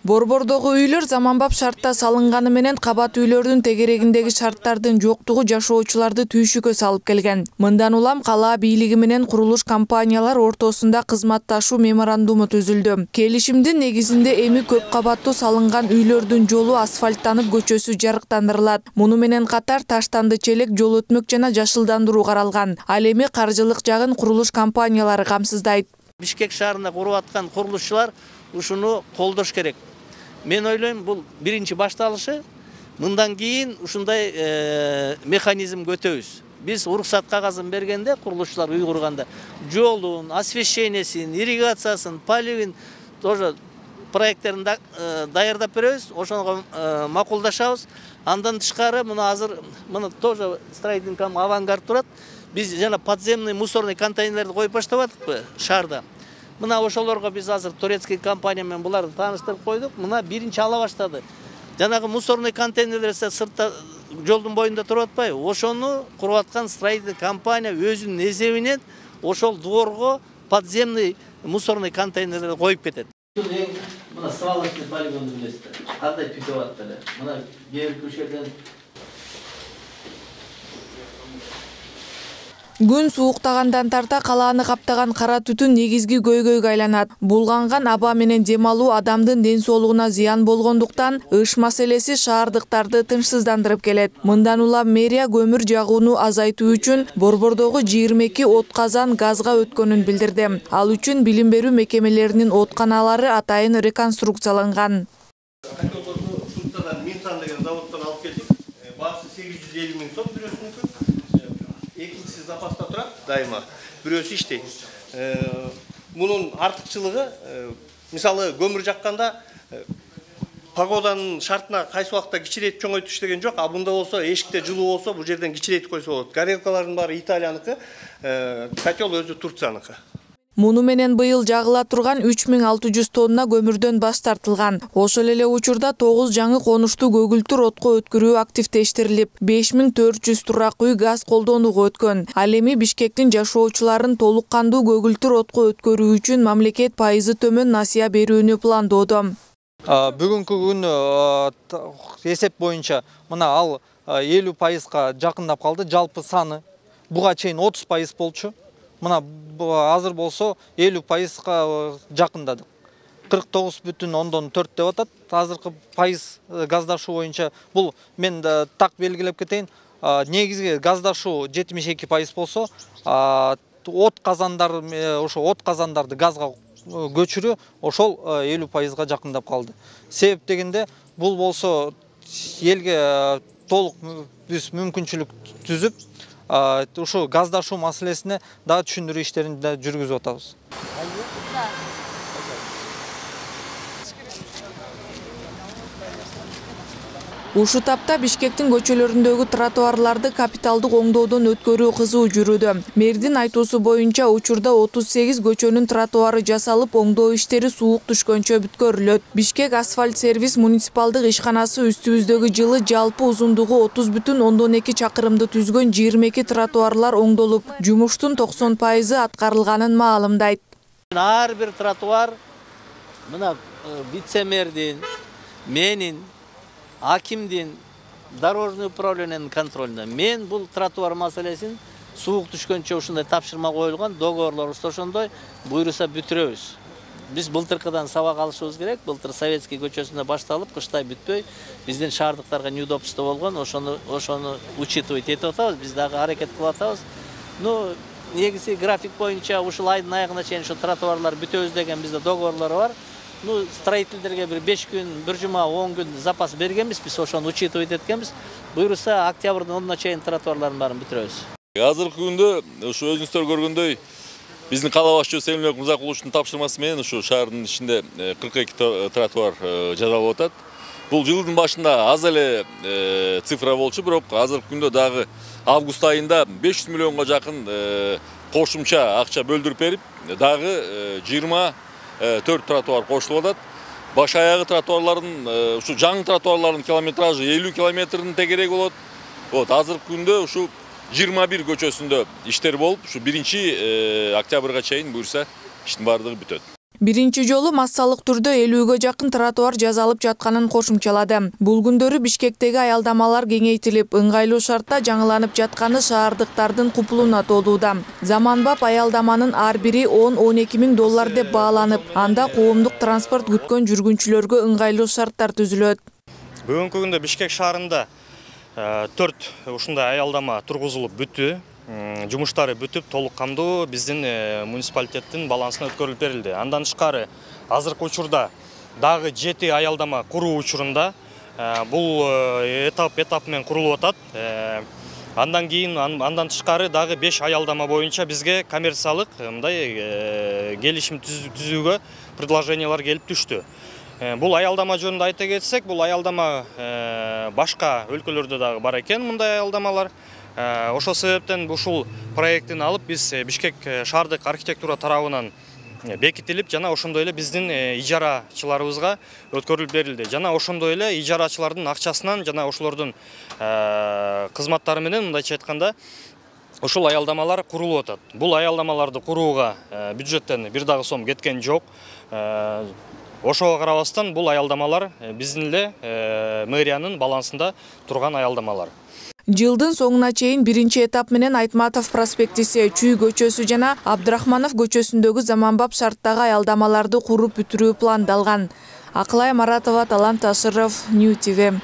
Борбордогу үйлөр заманбап шартта салынганы менен кабат үйлөрдүн тегерегиндеги шарттардын жоктугу жашоочуларды түйшүккө салып келген. Мындан улам кала бийлиги менен курулуш компаниялар ортосунда кызматташуу меморандуму түзүлдү. Келишимдин негизинде эми көп кабаттуу салынган үйлөрдүн жолу асфальттанып көчөсү жарыктандырылат. Муну менен катар таштанды челек, жол өтмөк жана жашылдандыруу каралган. Ал эми каржылык жагын курулуш компаниялары камсыздайт. Бишкек шаарында куруп аткан курулушчулар ушуну колдош керек. Мен ойлойм, бул биринчи башталышы. Мындан кийин ушундай механизм көтөбүз. Биз уруксат кагазын бергенде, курулушчулар үй курганда, жолун, освещениясин, ирригациясын, поливин тоже проекттерин даярдап беребиз. Ошого макулдашабыз. Андан тышкары мына азыр тоже строительный авангард турат. Биз жана подземный мусорный контейнерлерди коюп баштабадыкпы шаарда. Мына ошолорго биз азыр турецкий компания менен буларды тааныштырып койдук. Мына биринчи ала баштады. Жанагы мусорный контейнерлер сыртта жолдун боюнда туруп атпайбы? Ошону куруп аткан строительный компания өзүнүн эсебинен ошол дворго подземный мусорный контейнерлерди коюп кетет. Мына свалочный полигонду билесиздер. Кандай түтүп аттыр. Мына кээ бир көчөлөрдөн Күн сууктагандан тарта калааны каптаган кара түтүн негизги көйгөйгө айланат. Булганган аба менен дем алуу адамдын ден соолугуна зыян болгондуктан ыш маселеси шаардыктарды тынчсыздандырып келет. Мындан улам мэрия көмүр жагууну азайтуу үчүн Борбордогу 22 от казан газга өткөнүн билдирди. Ал үчүн билим берүү мекемелеринин отканалары атайын реконструкцияланган. Минсан деген заводдон алып келдик. Баасы 850 миң сом бирөөсүнүкү. Экинчиси запаста турат дайыма. Бирөөсү иштейт. Мунун артыкчылыгы, мисалы көмүр жакканда погоданын шартына кайсы убакта кичирейтип чоңойтуш деген жок. А мында болсо, эшикте жылуу болсо, бул жерден кичирейтип койсо болот. Горелкалардын баары Италияныкы, котел өзү Турцияныкы. Муну менен быйыл жагыла турган 3600 тонна көмүрдөн баш тартылган. Ошол эле учурда 9 жаңы конуштуу көгүлтүр отко өткөрүү активдештирилип, 5400 турак үй газ колдонууга өткөн. Ал эми Бишкектин жашоочуларын толук кандуу көгүлтүр отко өткөрүү үчүн мамлекет пайызы төмөн насыя берүүнү пландоодо. Бүгүнкү күн эсеп боюнча мына ал 50%га жакындап калды. Жалпы саны буга чейин 30% болчу. Мына азыр болсо 50%га жакындадык. 49,4 деп атат. Азыркы пайыз газдашуу боюнча бул мен так белгилеп кетейин. Негизги газдашуу 72% болсо, от казандарды газга көчүрүү ошол 50%га жакындап калды. Себеп дегенде бул болсо элге толук биз мүмкүнчүлүк түзүп, ушу газдашуу маселесине да түшүндүрүү иштерин да жүргүзүп атабыз. Ушу тапта Бишкектин көчөлөрүндөгү тротуарларды капиталдык оңдоодон өткөрүү кызуу жүрүүдө. Мэрдин айтуусу боюнча учурда 38 көчөнүн тротуары жасалып, оңдоо иштери суук түшкөнчө бүткөрүлөт. Бишкек асфальт сервис муниципалдык ишканасы үстүбүздөгү жылы жалпы узундугу 30,2 чакырымды түзгөн 22 тротуарлар оңдолуп, жумуштун 90% аткарылганын маалымдайт. Ар бир тротуар мына вице-мэрдин, менин, Акимдин, дорожный управлениянын контролунда. Мен бул тротуар маселесин суук түшкөнчө ушундай тапшырма коюлган, договорлорубузда ошондой, буйруса бүтүрөбүз. Биз былтыркыдан сабак алышыбыз керек. Былтыр Советский көчөсүндө башталып, кыштай бүтпөй, биздин шаардыктарга неудобство болгон, ошону учитывать этип атабыз, биз дагы аракет кылып атабыз. Негизи график боюнча ушул айдын аягына чейин ушу тротуарлар бүтөбүз деген бизде договорлор бар. Строительдерге bir 5 gün, 1 жума, 10 gün запас бергенбиз, биз ошону учитывать эткенбиз. Буйруса октябрдын 10-на чейин тротуарлардын баарын бүтүрөбүз. Азыркы күндө ушу өзүңүздөр көргөндөй биздин кала башчысы Эмилбек Мырзакуловичтун тапшырмасы менен ушу шаардын ичинде 42 тротуар жасалып атат. Бул жылдын башында аз эле цифра болчу, бирок азыркы күндө дагы август айында 500 миллионго жакын кошумча акча бөлдүрүп берип, дагы 24 тротуар кошулуп атат. Баш аягы тротуарлардын, ушу жаңы тротуарлардын километражы 50 километрдин тегереги болот. Азыркы күндө ушу 21 көчөсүндө иштер болуп, ушу 1 октябрга чейин буйруса иштин баардыгы бүтөт. Биринчи жолу массалык түрдө 50-гө жакын тротуар жазалып жатканын кошумчалады. Бул күндөрү Бишкектеги аялдамалар кеңейтилип, ыңгайлуу шартта жаңыланып жатканы шаардыктардын купулуна толууда. Заманбап аялдаманын ар бири 10-12 миң доллар деп бааланып, анда коомдук транспорт күткөн жүргүнчүлөргө ыңгайлуу шарттар түзүлөт. Бүгүнкү күндө Бишкек шаарында 4 ушундай аялдама тургузулуп бүттү. Жумуштары бүтүп, толук камдуу биздин муниципалитеттин балансына өткөрүлүп берилди. Андан тышкары азыркы учурда дагы 7 аялдама куруу учурунда. Бул этап менен курулуп атат. Андан кийин андан тышкары дагы 5 аялдама боюнча бизге коммерциялык мындай келишим түзүүгө предложениялар келип түштү. Бул аялдама жөнүндө айта кетсек, бул аялдама башка өлкөлөрдө дагы бар экен мындай аялдамалар. Ошол себептен ушул проекттин алып биз Бишкек шаардык архитектура тарабынан бекитилип, жана ошондой эле биздин ижарачыларыбызга өткөрүлүп берилди. Жана ошондой эле ижарачылардын акчасынан жана ошолордун кызматтары менен мындайча айтканда ушул аялдамалар курулуп атат. Бул аялдамаларды курууга бюджеттен бир дагы сом кеткен жок. Ошого карабастан бул аялдамалар биздин эле мэриянын балансында турган аялдамалар. Жылдын соңуна чейин биринчи этап менен Айтматов проспектиси, Чүй көчөсү жана Абдрахманов көчөсүндөгү заманбап шарттагы аялдамаларды куруп бүтүрүү пландалган. Акылай Маратова, Талант Ашыров, Нью ТВ.